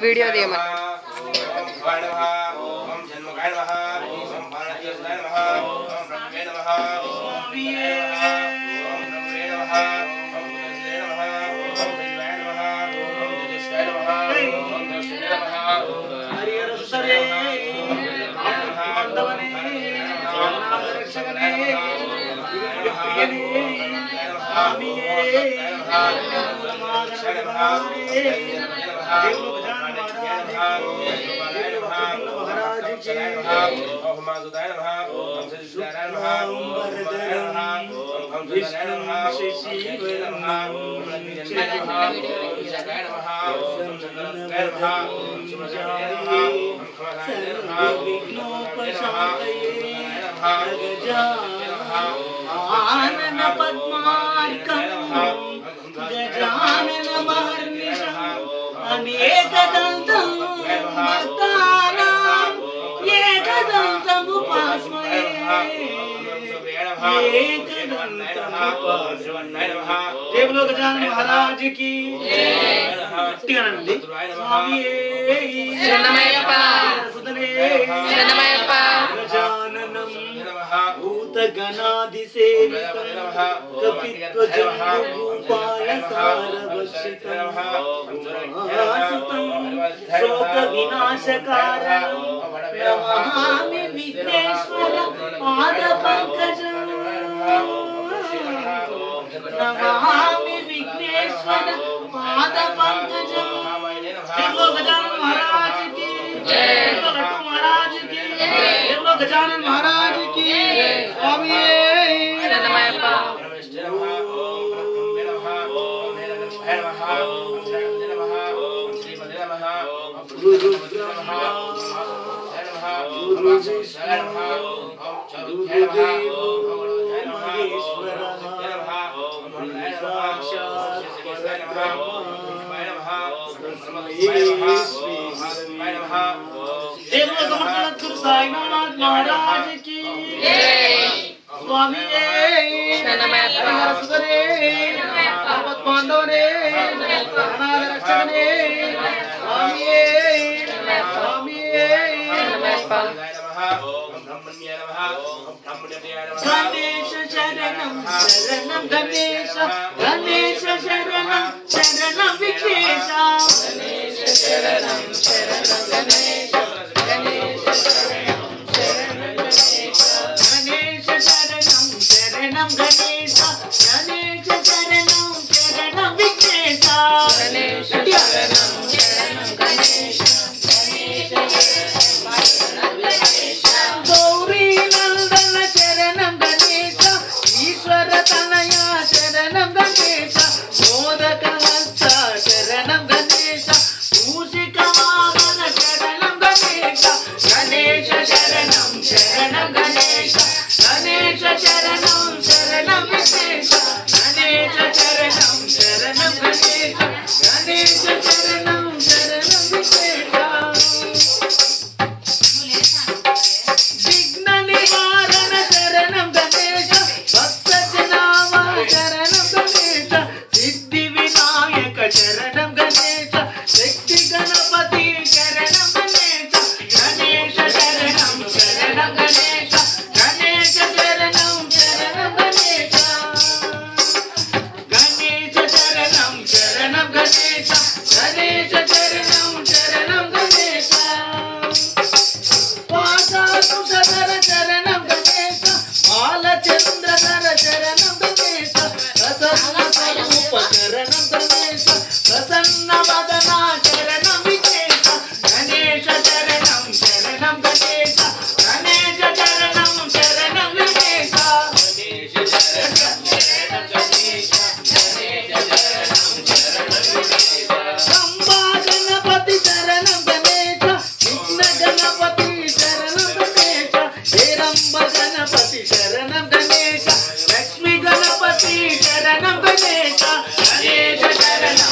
Video दिए मन आनन पद्मार्कं गजानन महर्निशम् अनेकदन्तं भक्तानां एकदन्तम् उपास्महे जय बोलो गजानन महाराज की भूतगणादिसेवितं कपित्वजम्बूपालसारवर्षितं शोकविनाशकारणं नमामि विघ्नेश्वर पादपङ्कजं नमामि विघ्नेश्वर पादपङ्कजं गजानन महाराज की जय महाराज की गजानन महाराज की स्वामी गुरु ब्रह्मा गुरु विष्णु गुरुदेव महेश्वरः साक्षात् गुरु साईनाथ महाराज की स्वामी पांडव ने गणेश शरणं शरणं गणेश गणेश शरणं शरणं विघ्नेश गणेश शरणं शरणं गणेश गणेश शरणं शरणं गणेश गणेश शरणं शरणं गणेश गणेश शरणं शरणं विघ्नेश गणेश शरणं शरणं गणेश गणेश शरणं विघ्नेश गौरी नंदन शरणं गणेश ईश्वर तनया शरणं गणेश मोदक हस्त शरणं गणेश मूषिक वाहन शरणं गणेश गणेश शरणं शरणं गणेश गणेश शरणं शरणं विघ्नेश गणेश शरणं शरणं गणेश गणेश शरणं शरणं विघ्नेश विघ्न निवारण शरणं गणेश भक्तजनावा शरणं गणेश सिद्धि विनायक शरणं गणेश शक्ति गणपति शरणं गणेश गणेश शरणं शरणं गणेश गणेश शरणं शरणं गणेश गणेश शरणं शरणं गणेश गणेश शरणं शरणं गणेश वासासुधर शरणं गणेश बालचन्द्रधर शरणं गणेश प्रसन्नस्वरूप शरणं गणेश प्रसन्नवदना शरणं विघ्नेश गणेश शरणं शरणं गणेश गणेश शरणं शरणं विघ्नेश गणेश शरणं शरणं गणेश गणेश शरणं शरणं विघ्नेश शम्भा गणपति शरणं गणेश विघ्न गणपति शरणं गणेश हेरंब गणपति शरणं गणेश लक्ष्मी गणपति शरणं गणेश गणेश शरणं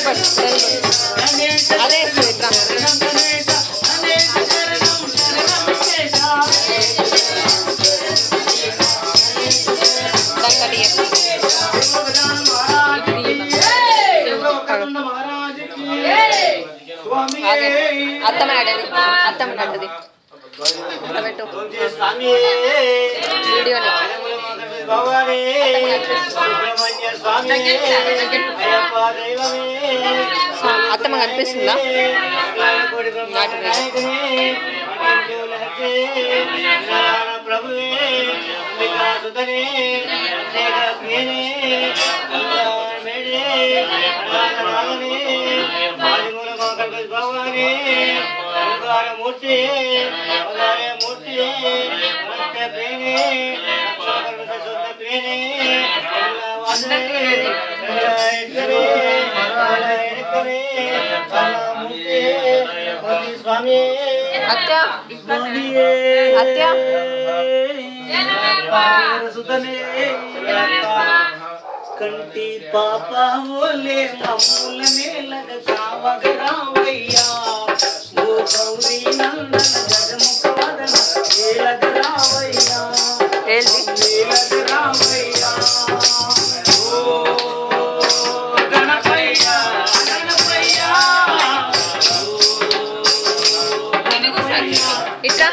చెప్పండి అదే ఇట్లా అత్తమ్మడి అత్తమ్మడి పెట్టు వీడియోలో అత్తమ్మ కనిపిస్తుందా ప్రభువే మూర్తి మూర్తి స్వామి అత్య అత్య సుతనే కంటి పాప ఓలే మమ్ములనే లగ కావగరావయ్యా ఓ గౌరీ నందన జగముఖ వదన ఏలగరావయ్యా ఏలగరావయ్యా ఓ గణపయ్య గణపయ్య ఇట్లా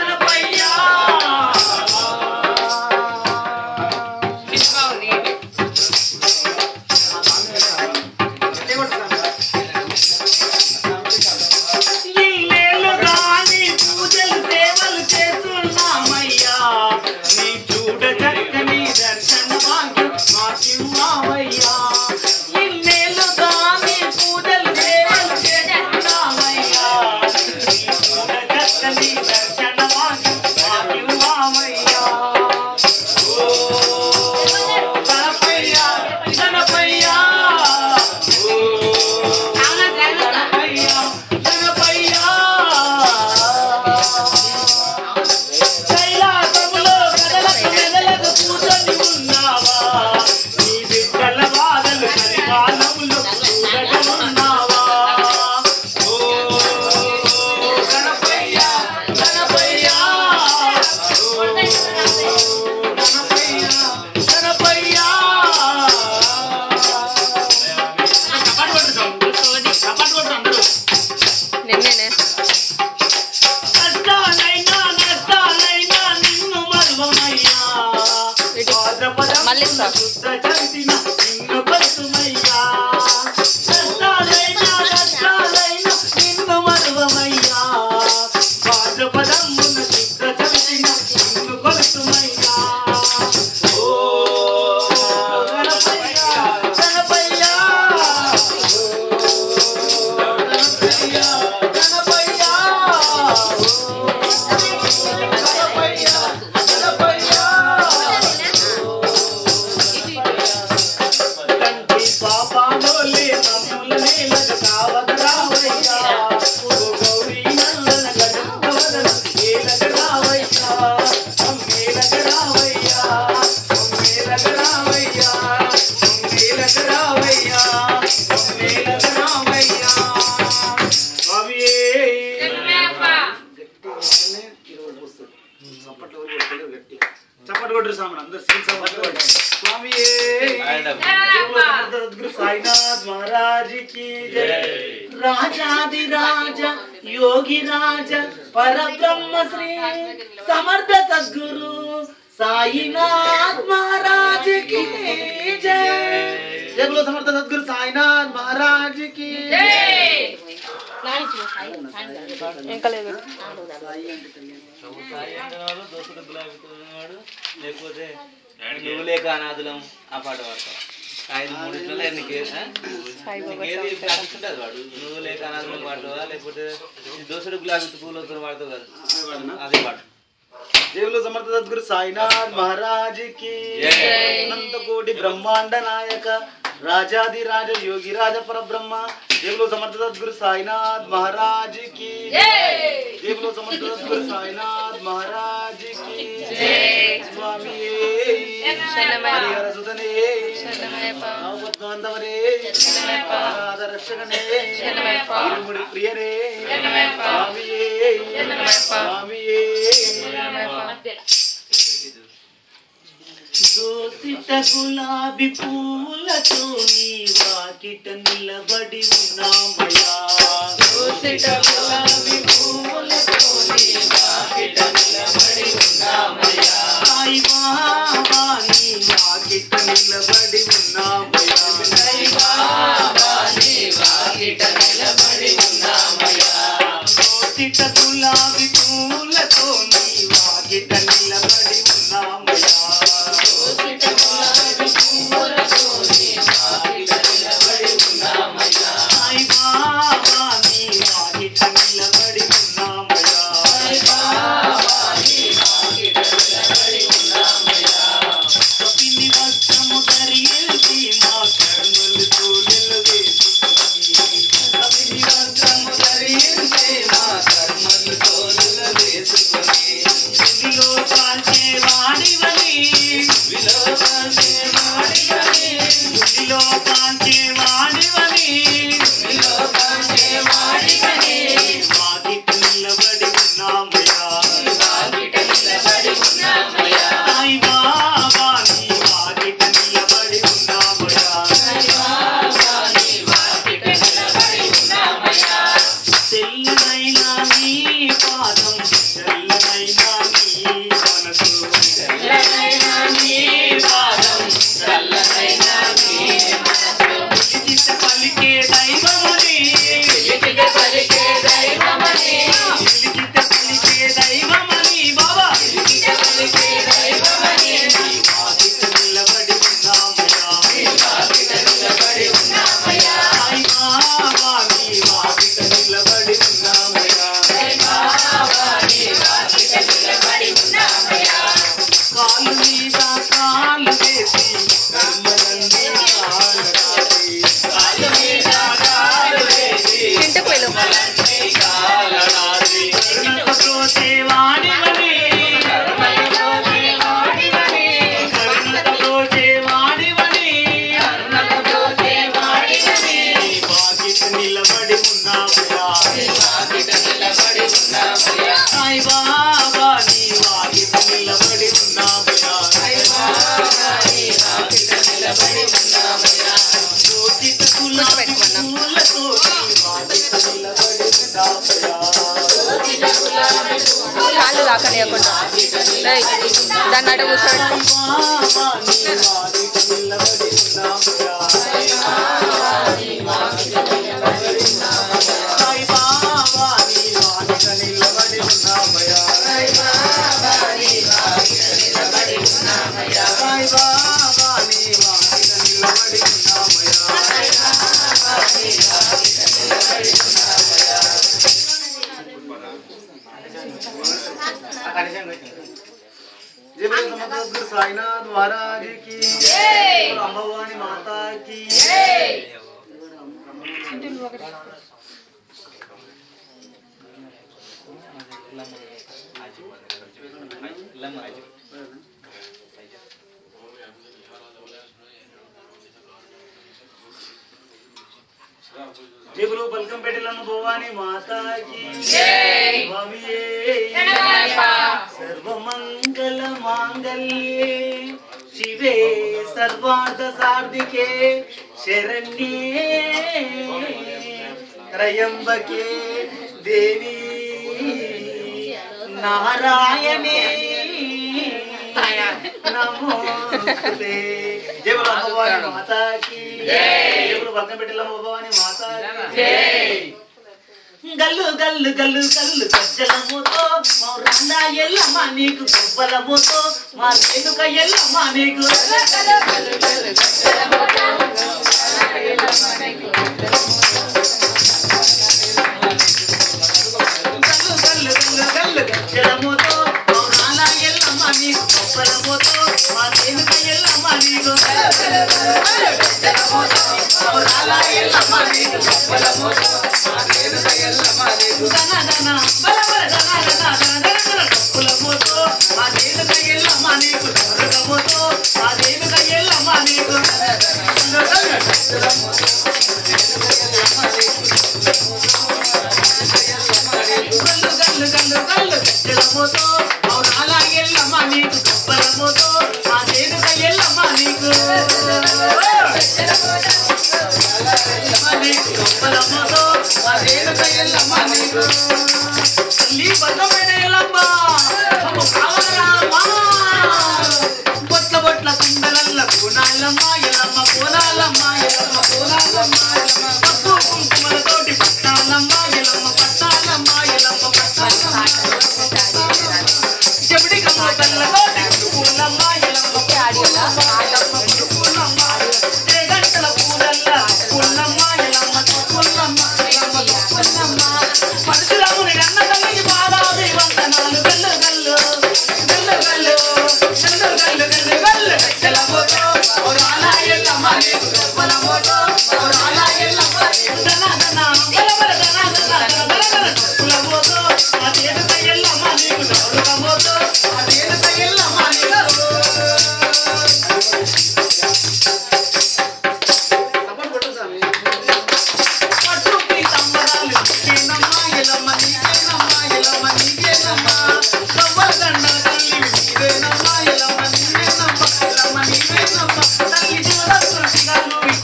మళ్ళీ చప్పట్లు సామాన్ అందరూ స్వామి సాయినాథ్ మహారాజ్ కి రాజాదిరాజ యోగి రాజ పరబ్రహ్మ శ్రీ సమర్థ సద్గురు సాయినాథ్ మహారాజ్ కి జై జై బోలో సమర్థ సద్గురు సాయినాథ్ మహారాజ్ కి జై ఇంకా లేదు లేకపోతే నువ్వు లేక అనాథులం ఆ పాట పాడతావు. 5-3 ఏది అనిపిస్తుంటుంది వాడు. నువ్వు లేక అనాథులం పాడతావా, లేకపోతే దోసుడు గులాబీ పూలతో పాడతావు కదా, అదే పాట. దేవులు సమర్థ సద్గురు సాయినాథ్ మహారాజ్ కి అనంత కోటి బ్రహ్మాండ నాయక రాజాది రాజ యోగి రాజ పరబ్రహ్మ జేబులో సమర్థ సద్గురు సాయినాథ్ మహారాజ్ కి జేబులో సమర్థ సద్గురు సాయినాథ్ మహారాజ్ కి స్వామి హరిహర సుతనే ఆపద్బాంధవనే రక్షకనే ఇరుముడి ప్రియనే స్వామి దోసిట గులాబీ పూలతో నీ వాకిట నిలబడి ఉన్నామయ్యా దోసిట గులాబీ పూలతో నీ వాకిట నిలబడి ఉన్నామయ్యా సాయి బాబా నీ వాకిట నిలబడి ఉన్నామయ్యా సాయి బాబా నీ వాకిట నిలబడి ఉన్నామయ్యా దోసిట గులాబీ పూలతో నీ వాకిట నిలబడి ఉన్నామయ్యా కాళ్ళు రాకలేకుండా దాన్ని అడ కూర్చోబెట్టుకో साईनाथ महाराज की जय, भवानी माता की जय। जय बोलो बलकमपेटलम्मा भवानी माता की जय। सर्वमंगल मांगल्ये शिवे सर्वार्थ सार्धिके शरण्ये त्र्यंबके देवी नारायणे नमोस्तुते। जय बोलो भवानी माता की जय। बोलो बलकमपेटलम्मा भवानी माता की जय। गल्लु गल्लु गल्लु गल्लु गज्जलमुतो मौरांड ఎల్లమ్మ నీకు కొబ్బలముతో మా రేణుక ఎల్లమ్మ నీకు గల్లు గల్లు గల్లు గజ్జలముతో ఎల్లమ్మ నీకు గల్లు గల్లు గల్లు గల్లు గజ్జలముతో మౌరాండ ఎల్లమ్మ నీకు కొబ్బలముతో మా రేణుక ఎల్లమ్మ నీకు గల్లు గల్లు గల్లు గజ్జలముతో మౌరాండ ఎల్లమ్మ నీకు కప్పల మోతో మా రేణుక ఎల్లమ్మ నీకు దన దన బల బల దన దన దన దన కప్పుల మోతో మా రేణుక ఎల్లమ్మ నీకు దొరక మోతో మా రేణుక ఎల్లమ్మ నీకు గల్లు గల్లు గల్లు గల్లు గజ్జల మోతో అవునాల ఎల్లమ్మ నీకు కప్పల మోతో మా రేణుక ఎల్లమ్మ నీకు తల్లి బద్దమైన ఎల్లమ్మ బొట్ల బొట్ల కుండలల్ల కోనాలమ్మ ఎల్లమ్మ కోనాలమ్మ ఎల్లమ్మ కోనాలమ్మ పప్పు కుంకుమలతోటి పట్టాలమ్మ ఎల్లమ్మ పట్టాలమ్మ ఎల్లమ్మ పట్టాలమ్మ చెబడి కమ్మ తల్లతోటి పూలమ్మ ఎల్లమ్మ పూలమ్మ గంటల పూలల్ల పుల్లమ్మ ఎల్లమ్మ పుల్లమ్మ ఎల్లమ్మ పుల్లమ్మ పరశురాముని అన్న తల్లికి పాదాభి వందనాలు గల్లు గల్లు గల్లు గల్లు గల్లు గల్లు గల్లు గల్లు గజ్జల మోతో ఓరాల ఎల్లమ్మ నీకు కప్పల మోతో ఓరాల ఎల్లమ్మ నీకు దన దన బల బల దన దన దన బల బల కప్పుల మోతో ఆ రేణుక ఎల్లమ్మ నీకు దొరక మోతో ఆ రేణుక ఎల్లమ్మ నీకు పట్టుకి సంబరాలు నీకేనమ్మా ఎల్లమ్మ నీకేనమ్మా ఎల్లమ్మ నీకేనమ్మా కవ్వల దండల తల్లి నీవేనమ్మా ఎల్లమ్మ నీవేనమ్మా ఎల్లమ్మ నీవేనమ్మా తల్లి చూడమ్మా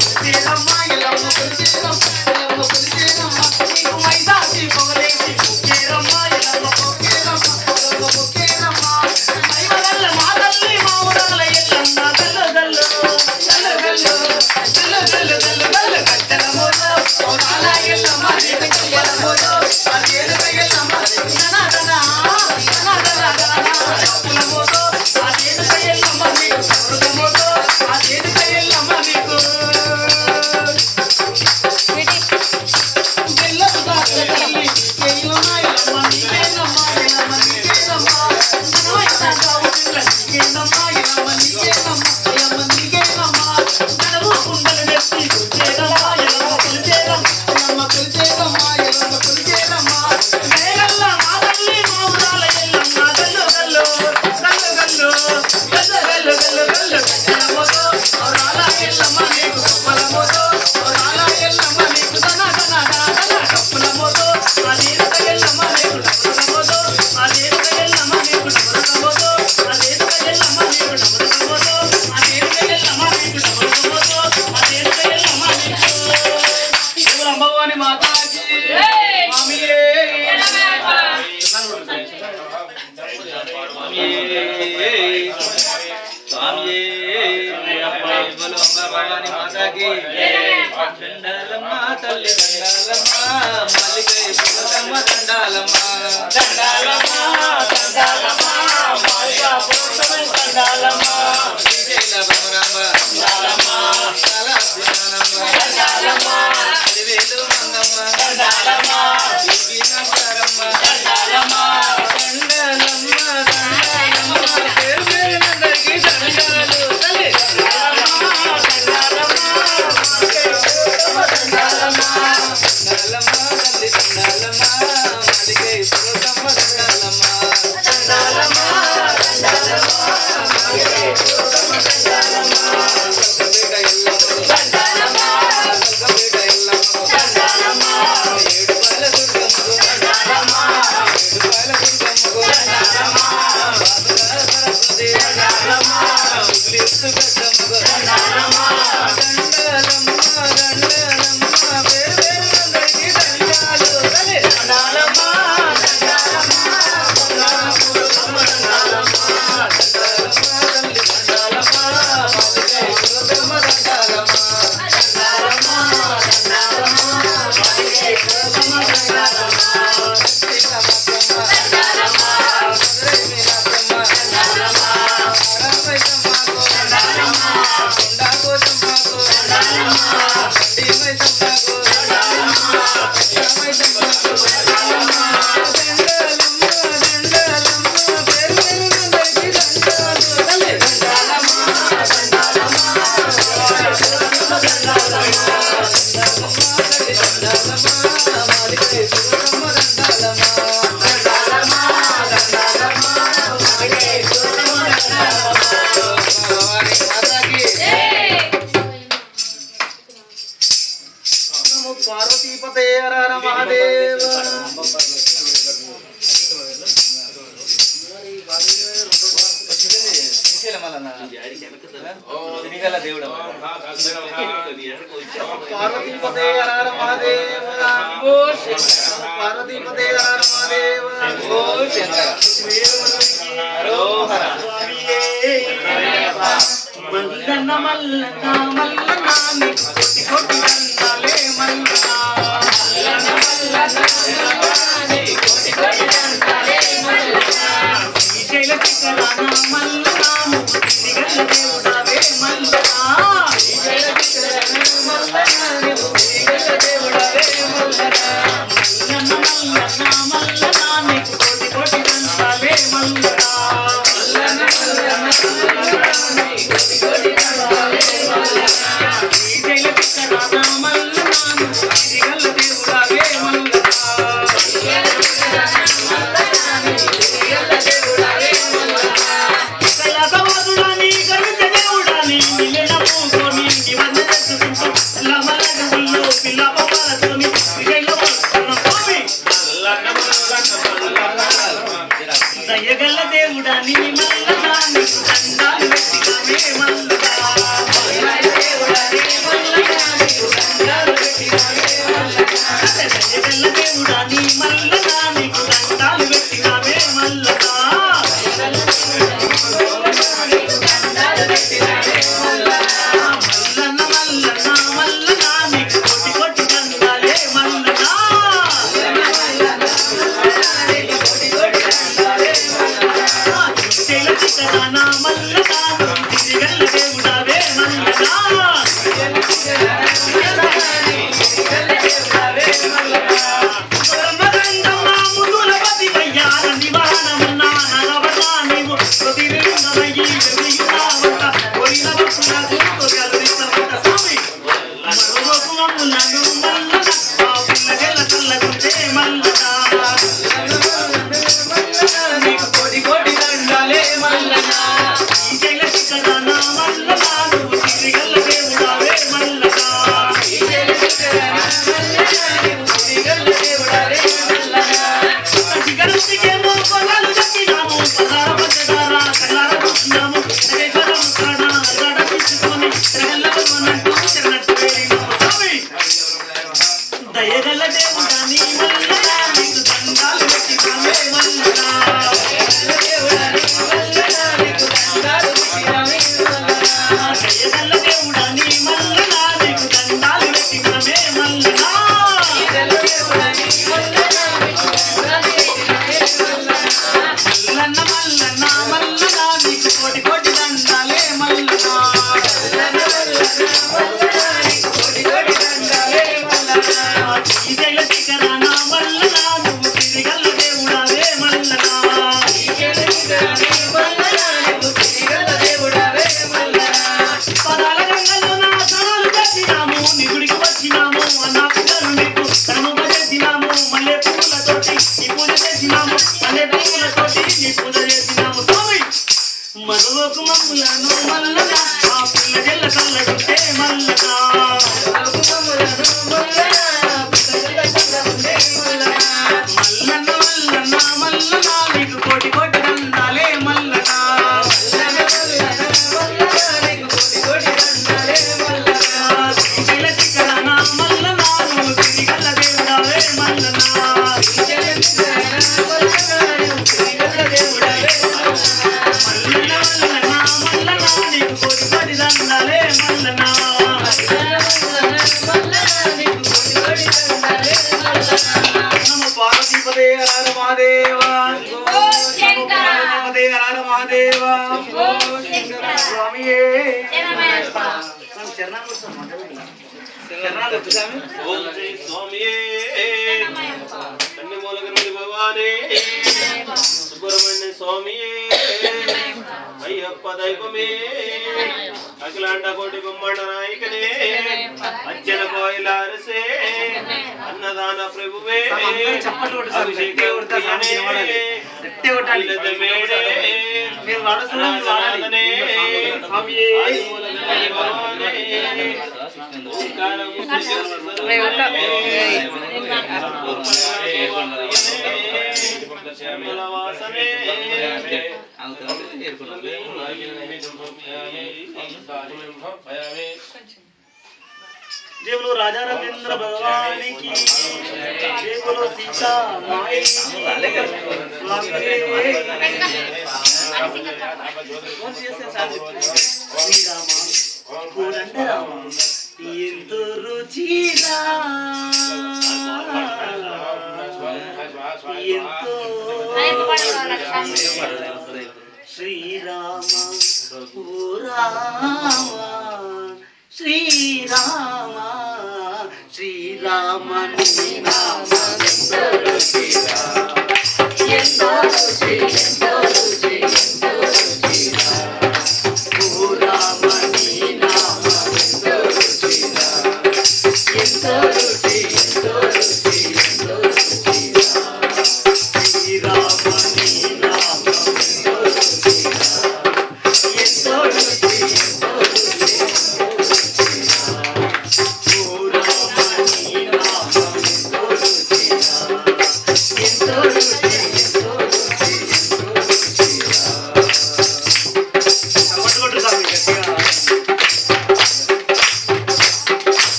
కొలిచేనమ్మా ఎల్లమ్మ కొలిచేనమ్మా ఎల్లమ్మ కొలిచేనమ్మా నీకు మైదాసి పొగలేసి పొక్కేరమ్మా ఎల్లమ్మ పొక్కేరమ్మా ఎల్లమ్మ పొక్కేరమ్మా దైవగల్ల మా తల్లి మా ఊరాల ఎల్లమ్మ గల్లు గల్లు గల్లు గల్లు గల్లు గల్లు గల్లు గల్లు గజ్జల మోతో ఓరాల ఎల్లమ్మ నీకు కప్పల మోతో ఆ రేణుక ఎల్లమ్మ దన దన దన దన దన కప్పుల మోతో ఆ రేణుక ఎల్లమ్మ నీకు దొరక మోతో ఆ రేణుక ఎల్లమ్మ నీకు బెల్లపు దాట్ల తల్లి నీకేనమ్మ ఎల్లమ్మ నీకేనమ్మా ఎల్లమ్మ నీకేనమ్మా ధనమైన గావు పిల్ల నీకేనమ్మా ఎల్లమ్మ నీకేనమ్మా ఎల్లమ్మ నీకేనమ్మా ధనము కుండలు నెత్తి కొలిచేనమ్మా ఎల్లమ్మ కొలిచేనమ్మా ఎల్లమ్మ కొలిచేనమ్మా ఎల్లమ్మ కొలిచేనమ్మా మేగల్ల మా తల్లి మా ఊరాల ఎల్లమ్మ గల్లు గల్లు గల్లు గల్లు గల్లు గల్లు గల్లు గల్లు గజ్జల మోతో ఓరాల ఎల్లమ్మ నీకు కప్పల మోతో ఓరాల ఎల్లమ్మ నీకు దన దన దన దన కప్పుల మోతో ఆ రేణుక ఎల్లమ్మ నీకు డమరుక మోతో ఆ రేణుక ఎల్లమ్మ నీకు డమరుక మోతో ఆ రేణుక ఎల్లమ్మ నీకు డమరుక మోతో ఆ రేణుక ఎల్లమ్మ నీకు డమరుక మోతో ఆ రేణుక ఎల్లమ్మ నీకు దేవుల అమ్మవారి మాతాకి స్వామియే బోలో అంబ భవాని మాతాకి దండాలమ్మ తల్లి దండాలమ్మ మల్లికై పులకమ్మ దండాలమ్మ దండాలమ్మ దండాలమ్మ మాలిక పురుషమై దండాలమ్మ శ్రీశైల భ్రమరాంబ దండాలమ్మ కళాభిమానమ్మ దండాలమ్మ అడివేలు మంగమ్మ దండాలమ్మ ఈగినగరమ్మ దండాలమ్మ దండాలమ్మ దండాలమ్మ పేరు పేరునందరికీ దండాలు తల్లి దండాలమ్మ దండాలమ్మ దండాలమ్మ దండాలమ్మ తల్లి దండాలమ్మ మల్లికై పులకమ్మ దండాలమ్మ దండాలమ్మ దండాలమ్మ మాలిక పురుషమై దండాలమ్మ కల్కపేట ఎల్లమ్మ దండాలమ్మ కల్కపేట ఎల్లమ్మ దండాలమ్మ ఏడుపాయల దుర్గమ్మకు దండాలమ్మ ఏడుపాయల దుర్గమ్మకు దండాలమ్మ బాసర సరస్వతి దండాలమ్మ ఉగ్లిస్తు పెద్దమ్మకు దండాలమ్మ దండాలమ్మ దండాలమ్మ పేరు పేరునందరికీ దండాలు తల్లి దండాలమ్మ నమో పార్వతీపతే హర హర మహాదేవ దేవుడు పార్వతీపతే హర హర మహాదేవ పార్వతీపతే హర హర మహాదేవ మల్లన్న మల్లన్న మల్లన్న నీకు కోటి కోటి దండాలే మల్లన్న శ్రీశైల శిఖరాన మల్లన్న ముగ్గురిగల్ల దేవుడావే మల్లన్న మల్లన్న మల్లన్న నీకు కోటి కోటి దండాలే మల్లన్న శ్రీశైల శిఖరాన మల్లన్న ముగ్గురిగల్ల దేవుడావే మల్లన్న కైలాసవాసుడాని గణిత దేవుడాని నిలన పూకొని నివన్న చేసుకుంటూ లమలగముల్లో పిల్ల పపాలతోని శ్రీశైలమున్న స్వామి దయగల్ల దేవుడాని మల్లన్న నీకు దండాలు పెట్టినామే మల్లన్న దయగల్ల దేవుడాని మల్లన్న నీకు దండాలు పెట్టినామే మల్లన్న మల్లన్న మల్లన్న మల్లన్న నీకు కోటి కోటి దండాలే మల్లన్న శ్రీశైల శిఖరాన మల్లన్న తిరిగల్ల దేవుడావే మల్లన్న బ్రహ్మగంధమ్మ ముదుల పతివయ్యా నంది వాహనమున్న నగవన్నా నీవు ప్రతిలింగమయ్యి వెలియున్నావంట పోయిన భక్తులకు తొలగలుడిస్తావంట స్వామి మరోకు మమ్ములను మల్లన ఆ పిల్లగెల్ల చల్లగుంటే మల్లన నీకు కోటి కోటి దండాలే మల్లన శ్రీశైల శిఖరాన మల్లన నువ్వు తిరిగల్ల దేవుడావే మల్లన శిఖరంతికేమో పొలాలు దక్కినాము పదార పంచదార కల్లార కూర్చున్నాము నగేశ్వరం కాడ అల్లాడ తీసుకొని తిరగల్లవనంటూ తిరగట్టు వేడినాము స్వామి దయగల దేవుడాని మల్లన నీకు దండాలు పెట్టినామే మల్లన దయగల దేవుడాని మల్లన నీకు దండాలు పెట్టినామే మల్లన మల్లన్న మల్లన్న మల్లన్న నీకు కోటి కోటి దండాలే మల్లన్న శ్రీశైల శిఖరాన మల్లన్న నువ్వు తిరిగల్ల దేవుడావే మల్లన్న పదాల గంగల్లో నా స్నానాలు చేసినాము నీ గుడికి వచ్చినాము అన్నా పిల్లలు నీకు కర్మ చేసినాము మల్లె పూలతోటి నీ పూజ చేసినాము మల్లె పూలతోటి నీ పూజ చేసినాము స్వామి మరొక మమ్ములను మల్లన ఆ పిల్ల జల్ల చల్లగుంటే మల్లన మల్లన్న మల్లన్న మల్లన నీకు కోటి కోటి దండాలే మల్లన శ్రీశైల శిఖరాన మల్లన నువ్వు తిరిగల్ల దేవుడావే మల్లన మల్లన్న మల్లన్న మల్లన నీకు కోటి కోటి దండాలే మల్లన నమో పార్వతీపతే హర హర మహాదేవ నమో పార్వతీపతే హర హర మహాదేవ స్వామియే చరణాలు ఓం శ్రీ స్వామియే కన్నిమూలగర్మణి భగవానే సుబ్రహ్మణ్య స్వామియే అయ్యప్ప దైవమే అఖిలాండ కోటి బ్రహ్మాండ నాయకనే అచ్చన కోయిలారసే అన్నదాన ప్రభువే అభిషేక గట్టిగా కొట్టాలి. మీరు వాడొస్తున్నా మీరు వాడాలి. जय बोलो राजा राजेंद्र भगवान की, जय बोलो सीता माई శ్రీరామ కోదండరామ ఎంతో రుచిరా ఎంతో శ్రీరామ ఓ రామ శ్రీరామ శ్రీరామ నీ నామం ఎంతో రుచిరా ఎంతో రుచి ఎంతో రుచి ఎంతో రుచిరా ఓ రామ నీ నామం ఎంతో రుచిరా ఎంతో రుచి ఎంతో రుచి ఎంతో రుచిరా శ్రీరామ నీ నామం ఎంతో రుచిరా ఎంతో రుచి ఎంతో రుచి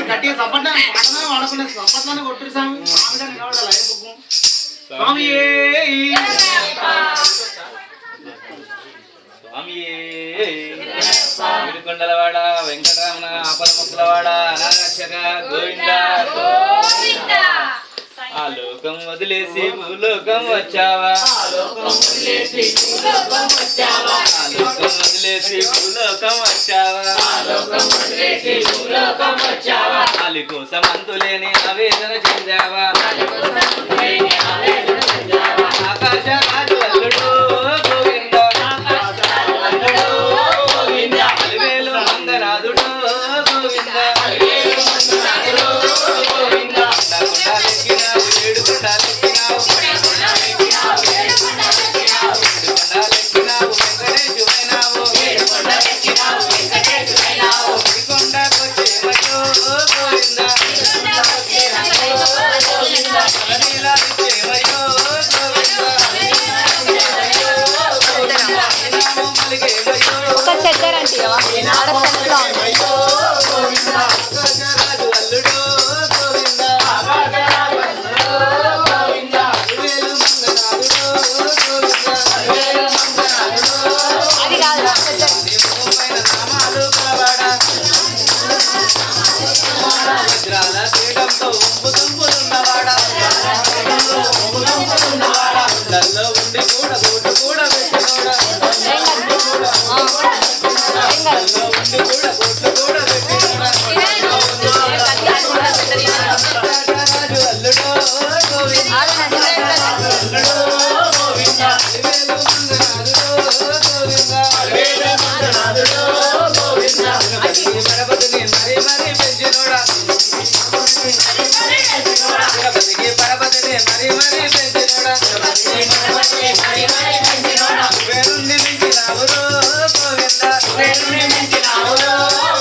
గట్టిగా చప్పట్లా పాటనే వాడకుండా చప్పట్లనే కొట్టురు స్వామి. మామిడాన్ని కావడాలి అయ్యప్పకు. స్వామి కొండలవాడ వెంకటరమణ అపర ముక్కులవాడ అనాగక్షక గోవింద గోవింద. ఆ లోకం వదిలేసి భూలోకం వచ్చావా, ఆ లోకం వదిలేసి భూలోకం వచ్చావా, అలి కోసం అంతులేని ఆవేదన చెందావా, ఆకాశ రాజు అల్లుడు గోవింద, అలివేలు మంగనాథుడు గోవింద, కొండాలెక్కినావు ఏడు కొండాలెక్కినావు, వెంకటేశువైనావు కొండల్లో ఉండి కూడా గోటు కూడా పెట్టినోడా కొండల్లో ఉండి కూడా గోటు కూడా పెట్టినోడా రాజు అల్లుడో గోవింద పరపతిని మరి మరి పెంచినోడా పరపతిని మరి మరి పెంచినోడా వేరుండి మించినావురో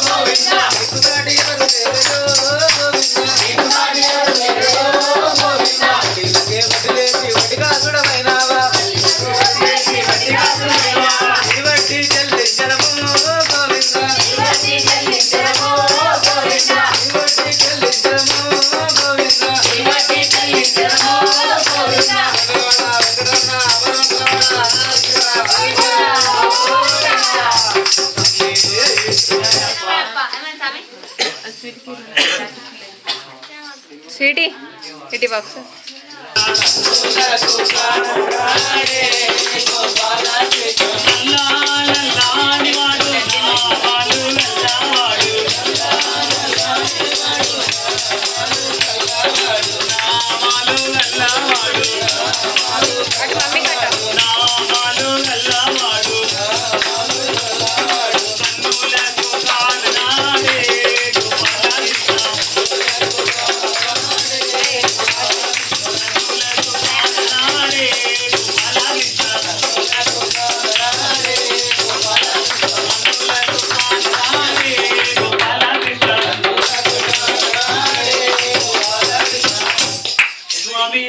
గోవింద ఎక్కుతాటి ఎవరు గోవింద ఇళ్ళకే వదిలేసి వడిగా చూడమైనావా ఇవట్టి చెల్లించడము గోవింద ఇవట్టి చెల్లించడము గోవింద స్వీటీ ఇటీ బాక్స్ అటు మమ్మీ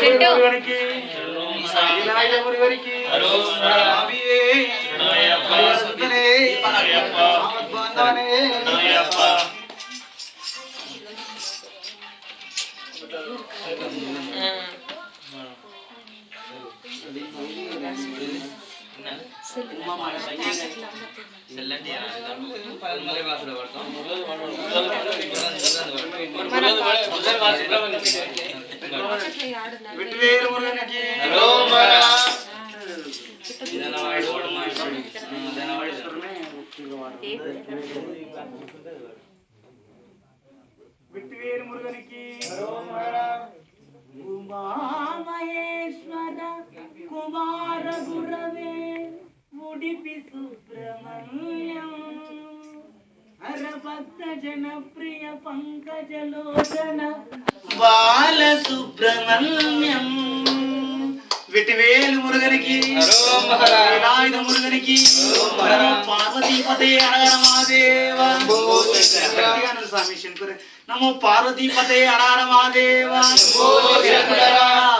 కట్ట విట్టివేరు మురుగనికి ఉమామహేశ్వర కుమార గురవే ఉడిపి సుబ్రహ్మణ్యం హరభక్త జనప్రియ పంకజలోచన బాల సుబ్రహ్మణ్యం విటివేలు మురుగనికి వినాయక మురుగనికి పార్వతీపతే హర మహాదేవ స్వామి శంకర నమో పార్వతీపతే హర మహాదేవ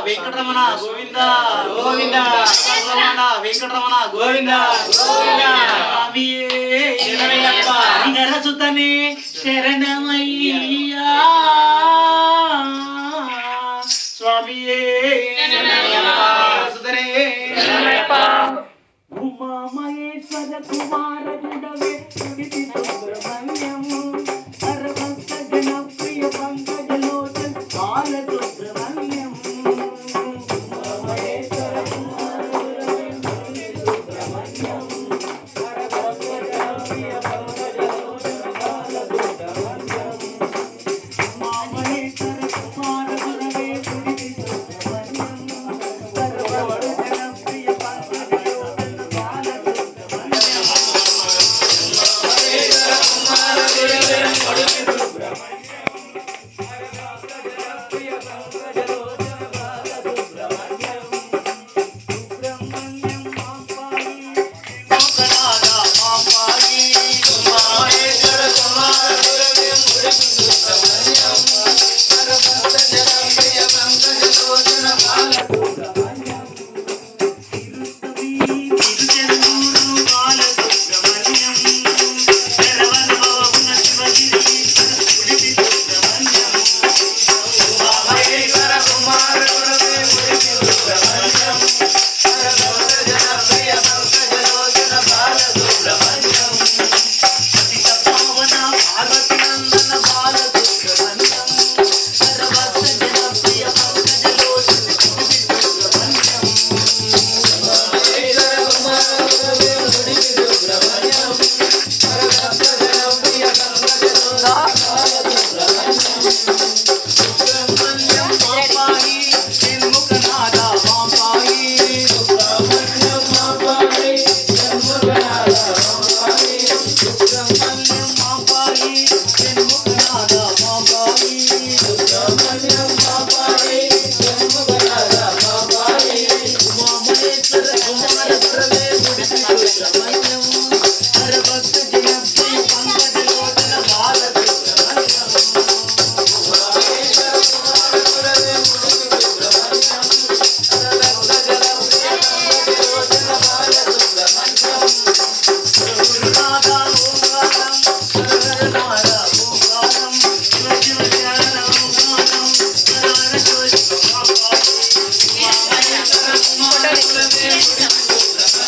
వెంకటరమణ గోవింద గోవింద వెంకటరమణ గోవింద గోవింద సుతనే శరణమయ్యా స్వామియే ఉమామహేశ్వర కుమార గుడవే ఉడిపి సుబ్రహ్మణ్యము సర్వభక్త జనప్రియ పంకజలోచన బాల సుబ్రహ్మణ్యం ఉమామహేశ్వర కుమార గురవే ఉడిపి సుబ్రహ్మణ్యం సర్వభక్త జనప్రియ పంకజలోచన బాల సుబ్రహ్మణ్యం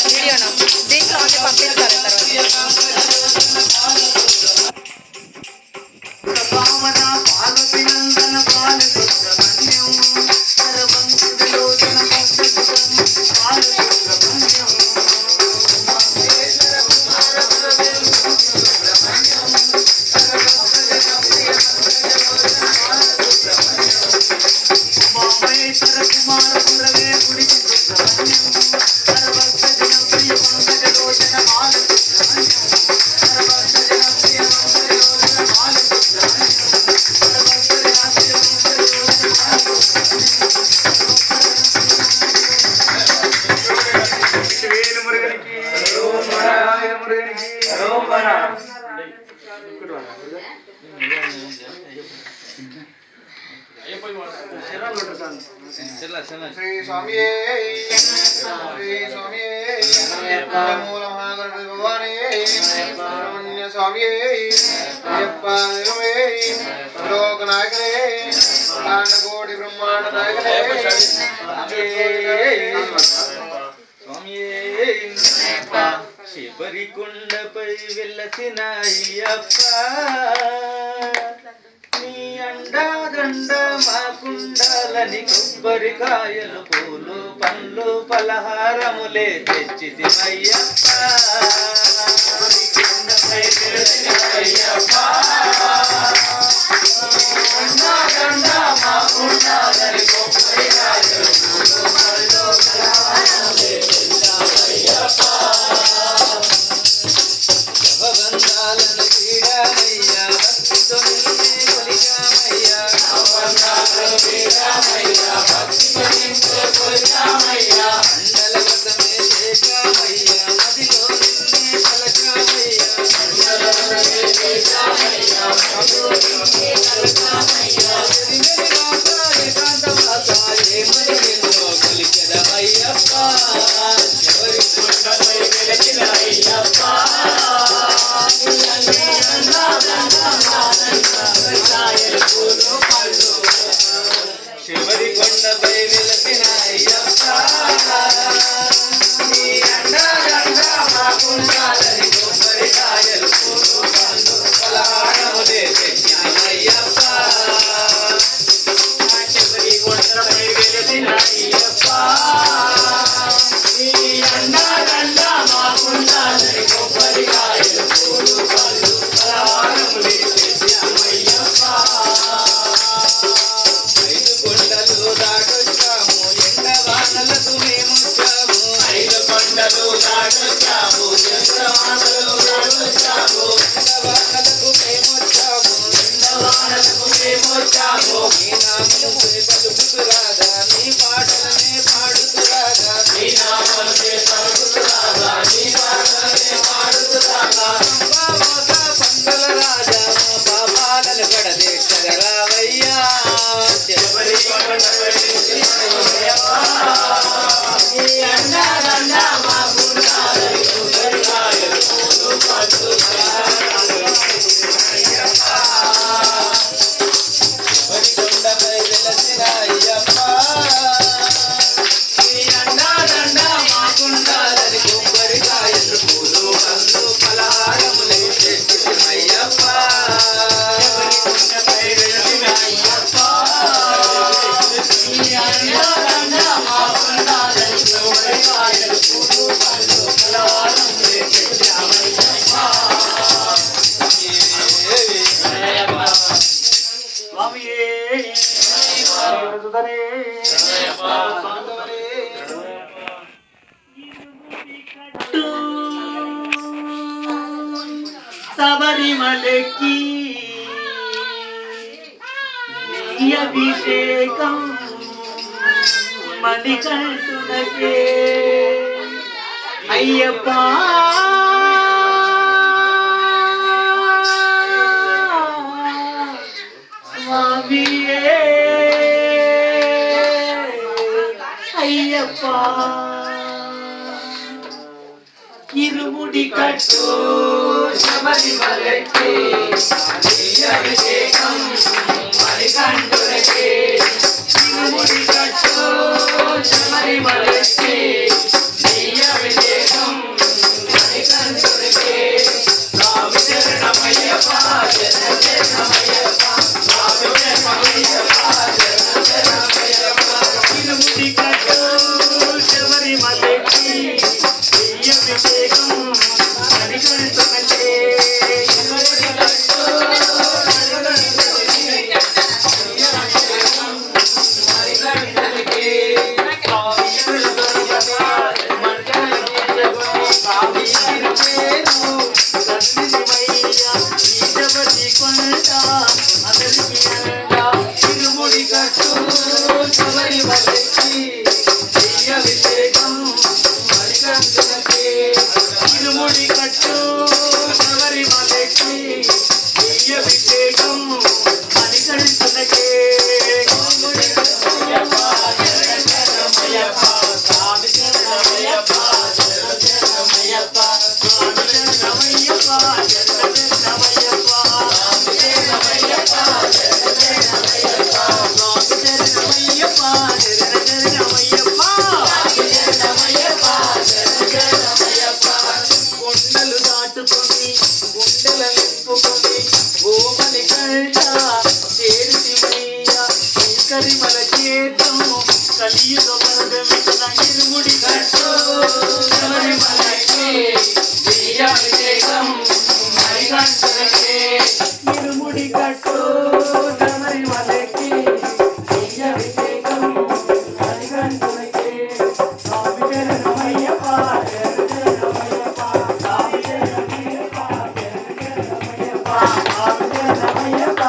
వీడియోనా దీంట్లో ఉండి పంపిస్తారు తర్వాత భావన పార్వతి నందన బాలసుబ్రహ్మణ్యం సర్వంకులోచన బాలసుబ్రహ్మణ్యం మహేశ్వర కుమార గురవే గుడి సుబ్రహ్మణ్యం సర్వస్వ జనప్రియ పంకజలోచన బాలసుబ్రహ్మణ్యం సర్వస్వ జనప్రియ పంకజలోచన బాలసుబ్రహ్మణ్యం వేలు మురుగనికి నారాయణ మురుగనికి శ్రీ స్వామియే శ్రీ స్వామియే మూల మహాగణపతి భగవానే సుబ్రహ్మణ్య స్వామియే అయ్యప్ప దైవమే లోక నాయకనే కాండకోటి బ్రహ్మాండ నాయకనే శబరి కొండపై వెలసిన అయ్యప్ప నీ అండాదండ మాకుండాలని కొబ్బరికాయలు పూలు పండ్లు పలహారములే తెచ్చితిమయ్యప్ప శబరి కొండపై వెలసిన అయ్యప్ప అండాదండ మాకుండాలని కొబ్బరికాయలు పూలు పండ్లు పలహారములే తెచ్చామయ్యప్ప భగవంతాలను వీడామయ్యా భక్తితో నిన్నే కొలిచామయ్యా భగవంతాలను వీడామయ్యా భక్తితో నిన్నే కొలిచామయ్యా మండల వ్రతమే చేశామయ్యా మదిలో నిన్నే పలకామయ్యా మండల వ్రతమే చేశామయ్యా మదిలో నిన్నే పలకామయ్యా ఎరిమెరి వాస ఏకాంత వాస ఏమని నిన్ను కొలిచెదమయ్యప్ప శబరి కొండపై వెలసిన అయ్యప్ప శబరి కొండపై వెలసిన అయ్యప్ప నీ అండాదండ మాకుండాలని కొబ్బరికాయలు పూలు పండ్లు పలహారములే తెచ్చినమయ్యప్ప శబరి కొండపై వెలసిన అయ్యప్ప నీ అండాదండ మాకుండాలని కొబ్బరికాయలు పూలు పండ్లు పలహారములే తెచ్చినమయ్యప్ప ఐదు కొండలు దాటొచ్చాము ఎండ వానలకు మేమొచ్చాము ఐదు కొండలు దాటొచ్చాము ఎండ వానలు దాటొచ్చాము ఎండ వానలకు మేమొచ్చాము ఎండ వానలకు మేమొచ్చాము నీ నామమునే పలుకుతురాగా నీ పాటలనే పాడుతురాగా నీ నామమునే పలుకుతురాగా నీ పాటలనే పాడుతురాగా పంబావాస పంటల రాజా మా పాపాలను కడదేశగరావయ్యా శబరి కొండపై నీ అండాదండ మాకుండాలని కొబ్బరికాయలు పూలు పండ్లు శబరి కొండపై వెలసిన అయ్యప్ప నీ అండాదండ మాకుండాలని కొబ్బరికాయలు పూలు పండ్లు పలహారములే తెచ్చితిమయ్యప్ప శబరి కొండపై వెలసిన అయ్యప్ప నీ అండాదండ మాకుండాలని కొబ్బరికాయలు పూలు పండ్లు పలహారములే తెచ్చామయ్యప్ప స్వామియే సుధనే శబరిమలకి నీ అభిషేకం మణికంఠునకే అయ్యప్ప స్వామియే అయ్యప్ప ఇరుముడి కట్టు శబరిమలకి నీ అభిషేకం మణికంఠునకే ఇరుముడి కట్టు శబరిమలకి శబరిమల చేతం కలియుగ వరదమిచ్చిన ఇరుముడి కట్టు శబరిమలకి విజయాభిషేకం మణికంఠునికి ఇరుముడి కట్టు శబరిమలకి విజయాభిషేకం మణికంఠునికి స్వామి శరణమయ్యప్ప శరణమయ్యప్ప స్వామి శరణమయ్యప్ప శరణమయ్యప్ప స్వామి శరణమయ్యప్ప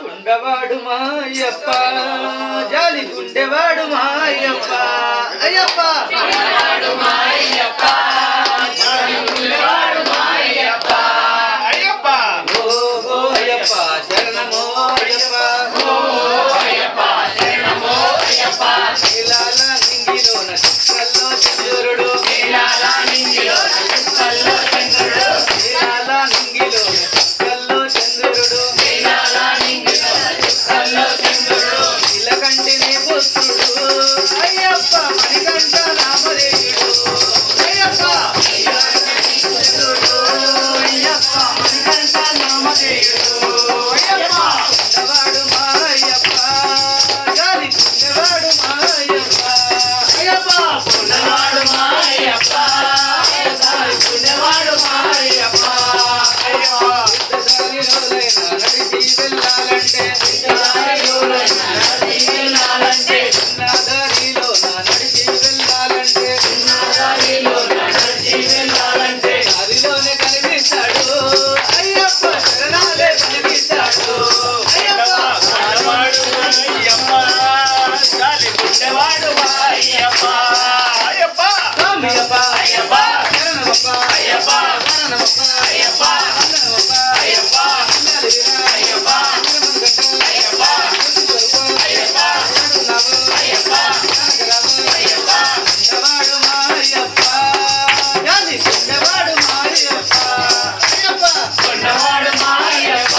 గుండెవాడు మాయప్ప జాలి గుండెవాడు మాయప్ప అయ్యప్ప గుండెవాడు మాయప్ప జాలి గుండెవాడు మాయప్ప అయ్యప్ప ఓ అయ్యప్ప శరణమో అయ్యప్ప ఓ అయ్యప్ప శరణమో అయ్యప్ప నీలాల నింగిలోన చుక్కల్లో చంద్రుడు నీలాల నింగిలోన చుక్కల్లో చంద్రుడు నీలాల నింగిలోన చుక్కల్లో చంద్రుడు నీలాల నింగిలోన చుక్కల్లో చంద్రుడు నీలకంఠిని పుత్రుడు అయ్యప్ప మణికంఠ రామరేయుడు అయ్యప్ప చంద్రుడు అయ్యప్ప మణికంఠ రామరేయుడు అయ్యప్ప గుండెవాడు మాయప్ప జాలి గుండెవాడు మాయప్ప అయ్యప్ప గుండెవాడు మాయప్ప జాలి గుండెవాడు మాయప్ప అయ్యప్ప యుద్ధదారిలోనైనా నడిచి వెళ్ళాలంటే యుద్ధదారిలోనైనా నడిచి వెళ్ళాలంటే చిన్నదారిలోన నడిచి వెళ్ళాలంటే చిన్నదారిలోన నడిచి వెళ్ళాలంటే దారిలోనే కనిపిస్తాడు అయ్యప్ప శరణాలే కనిపిస్తాడు అయ్యప్ప గుండెవాడు అయ్యప్ప జాలి గుండెవాడు అయ్యప్ప అయ్యప్ప స్వామియప్ప అయ్యప్ప శరణమప్ప అయ్యప్ప శరణమప్ప అయ్యప్ప శరణమప్ప అయ్యప్ప అయ్యప్ప అయ్యప్ప అయ్యప్ప అయ్యప్ప అయ్యప్ప గుండెవాడు మాయప్ప జాలి గుండెవాడు మాయప్ప అయ్యప్ప గుండెవాడు మాయప్ప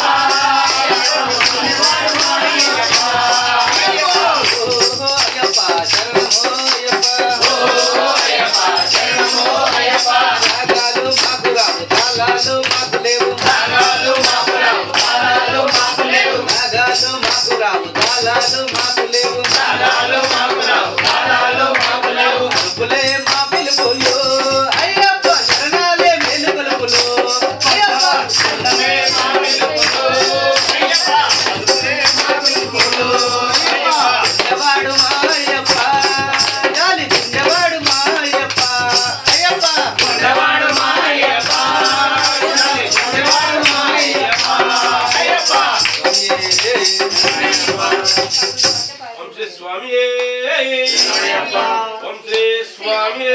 గుండెవాడు మాయప్ప ఓ అయ్యప్ప శరణమో అయ్యప్ప ఓ అయ్యప్ప శరణమో అయ్యప్ప రాగాలు మాకు రావు తాళాలు మాకు లేవు రాగాలు మాకు రావు తాళాలు మాకు లేవు రాగాలు మాకు రావు తాళాలు మాకు లేవు రాగాలు మాకు రావు తాళాలు మాకు లేవు పిలుపులే మా పిలుపులు అయ్యప్ప శరణాలే మేలు పిలుపులు అయ్యప్ప శరణమే మా పిలుపులు అయ్యప్ప పిలుపులే మా పిలుపులు అయ్యప్ప గుండెవాడు మాయప్ప జాలి గుండెవాడు మాయప్ప అయ్యప్ప గుండెవాడు మాయప్ప జాలి గుండెవాడు మాయప్ప అయ్యప్ప ఓం శ్రీ స్వామి ఓం శ్రీ స్వామి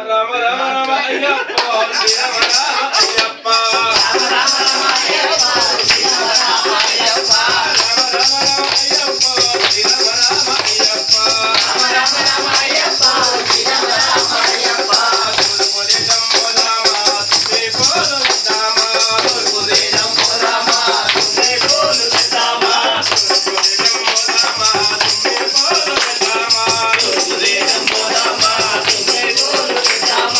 రామ రామ రామ అయ్యప్ప శ్రీ రామ రామ అయ్యప్ప రామ రామ రామ అయ్యప్ప శ్రీ రామ రామ అయ్యప్ప రామ రామ రామ అయ్యప్ప శ్రీ రామ రామ అయ్యప్ప రామ రామ రామ అయ్యప్ప శ్రీ రామ రామ అయ్యప్ప గురుకులే జంబో రామ తుమ్మే కోలు రామ గురుకులే జంబో రామ తుమ్మే కోలు రామ గురుకులే జంబో రామ తుమ్మే కోలు రామ గురుకులే జంబో రామ తుమ్మే కోలు రామ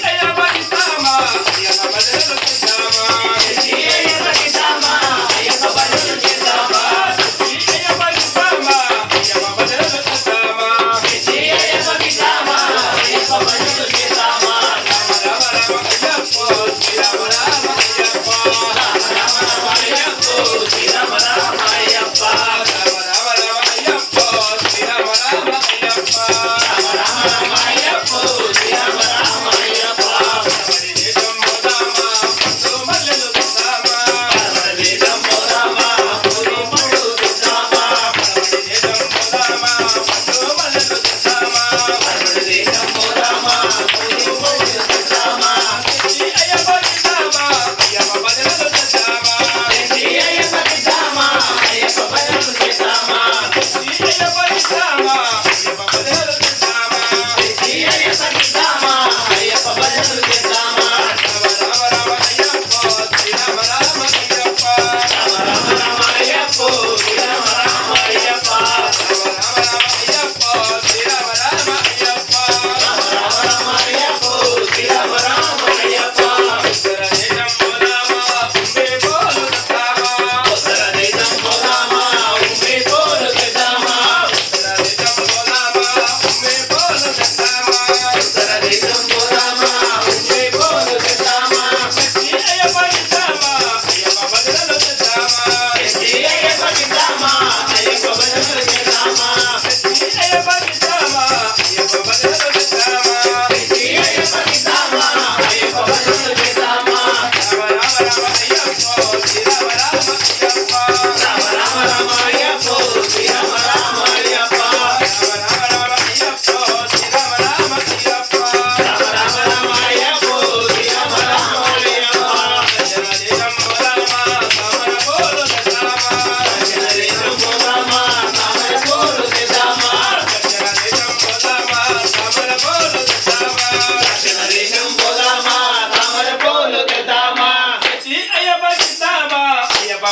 అయ్యప్ప రామ అయ్యప్ప బదలు రామ అయ్యప్ప రామ అయ్యప్ప బదలు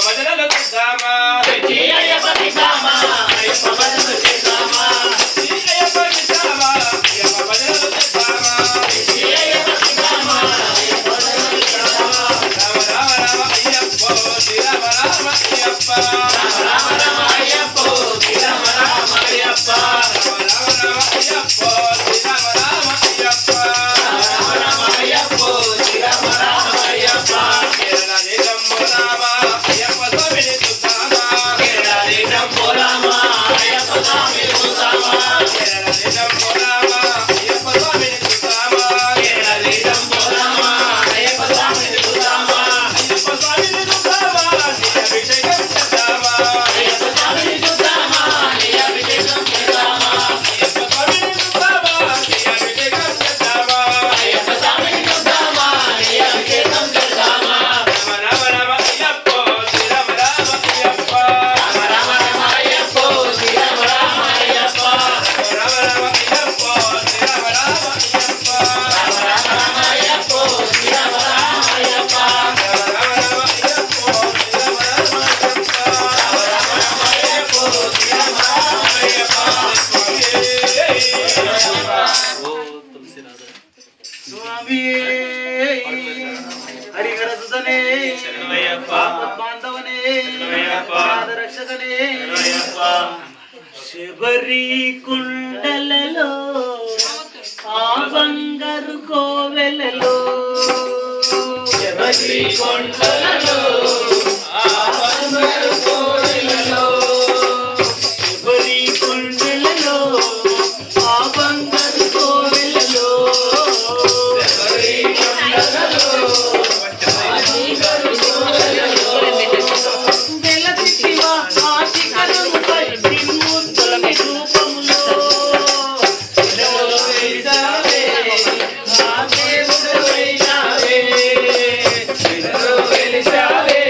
భజనలు చేద్దామా అయ్యప్ప చేద్దామా అయ్యప్ప భజనలు చేద్దామా అయ్యప్ప చేద్దామా అయ్యప్ప భజనలు చేద్దామా అయ్యప్ప చేద్దామా అయ్యప్ప భజనలు చేద్దామా రామ రామ రామ అయ్యప్ప శ్రీరామ రామ అయ్యప్ప రామ రామ అయ్యప్ప శ్రీరామ రామ అయ్యప్ప రామ రామ అయ్యప్ప శ్రీరామ రామ అయ్యప్ప రామ రామ అయ్యప్ప శ్రీరామ రామ అయ్యప్ప కేరళ దేశంబో రామ అయ్యప్ప స్వామిని చూద్దామా కేరళ దేశంబో రామ అయ్యప్ప స్వామిని చూద్దామా కేరళ దేశంబో రామ అయ్యప్ప స్వామిని చూద్దామా కేరళ దేశంబో రామ అయ్యప్ప స్వామిని చూద్దామా అయ్యప్ప స్వామిని చూద్దామా నీ అభిషేకం చేద్దామా అయ్యప్ప స్వామిని చూద్దామా నీ అభిషేకం చేద్దామా అయ్యప్ప స్వామిని చూద్దామా నీ అభిషేకం చేద్దామా అయ్యప్ప స్వామిని చూద్దామా నీ అభిషేకం చేద్దామా రామ రామ రామ అయ్యప్ప శ్రీరామ రామ అయ్యప్ప రామ రామ అయ్యప్ప శ్రీరామ రామ అయ్యప్ప రామ రామ అయ్యప్ప శ్రీరామ రామ అయ్యప్ప రామ రామ అయ్యప్ప శ్రీరామ రామ అయ్యప్ప రామ రామ అయ్యప్ప శ్రీరామ రామ అయ్యప్ప రామ రామ అయ్యప్ప శ్రీరామ రామ అయ్యప్ప స్వామి హరిహర సుతనే బాంధవనే రక్షకనే శబరి కుండలలో ఆ బంగారు కోవెలలో శబరి కొండలలో ఆ బంగారు కోవెలలో శబరి కుండలలో ఆ బంగారు కోవెలలో శబరి కొండలలో ఆ బంగారు కోవెలలో వెలసివా ఆ శిఖరముపై నిన్ముద్దుని రూపములో దేవుడు వెలిసావే ఆ దేవుడు వెలిసావే దేవుడు వెలిసావే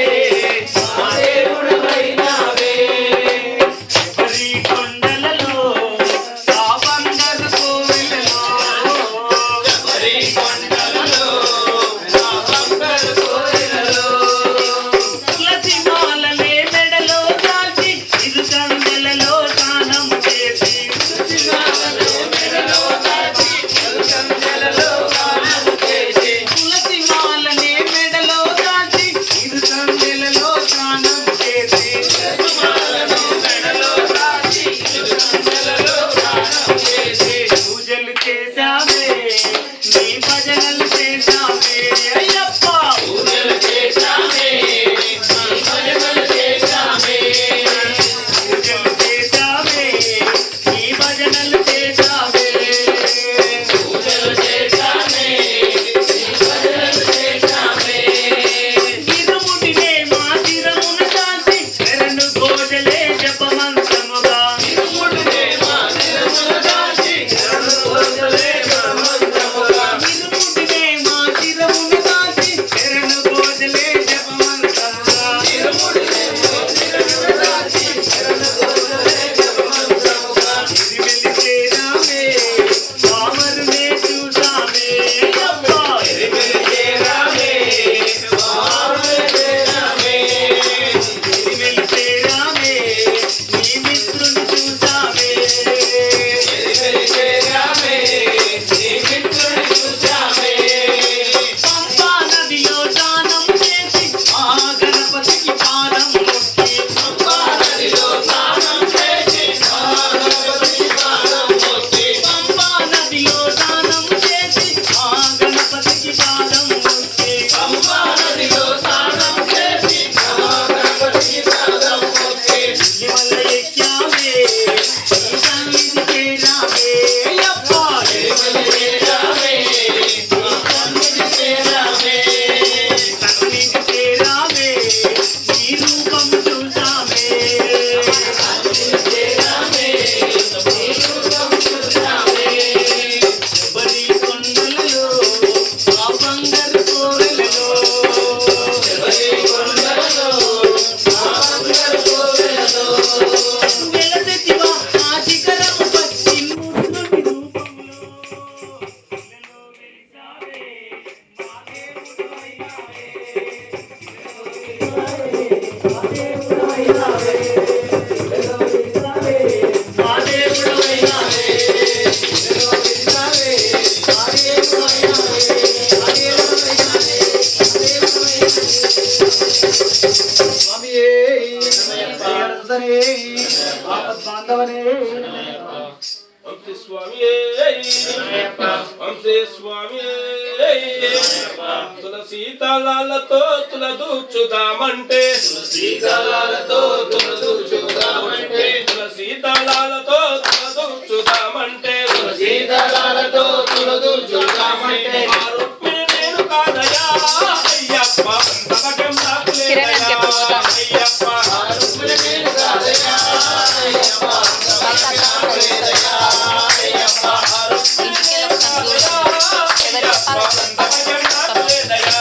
భర్తనే ఆపద్ బాంధవనే వంశీ స్వామి వంశీ స్వామి తులసి దళాలతో తులదూచుదామంటే తులసి దళాలతో తులదూచుదామంటే తులసి దళాలతో తులదూచుదామంటే తులసి దళాలతో తులదూచుదామంటే రుక్మిణి నేను కాదయా అయ్యప్ప తపకం నాకు లేదయా అయ్యప్ప రుక్మిణి నేను కాదయా అయ్యప్ప తపకం నాకు లేదయా అయ్యప్ప రుక్మిణి నేను కాదయా అయ్యప్ప తపకం నాకు లేదయా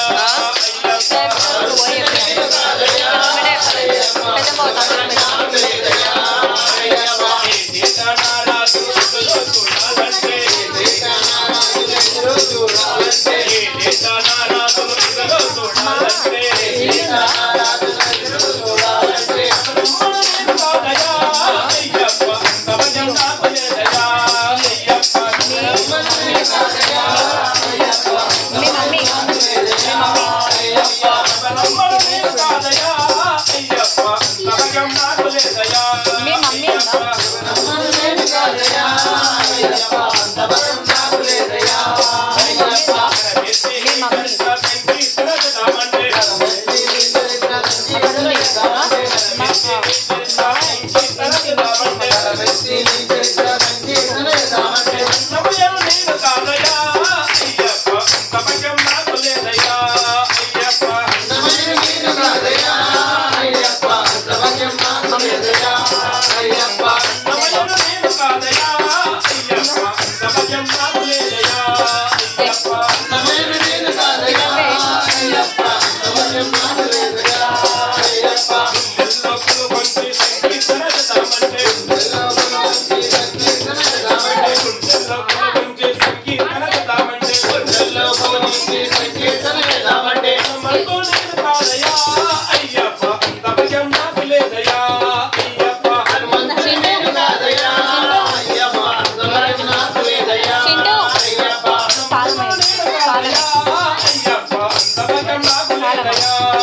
Hallelujah.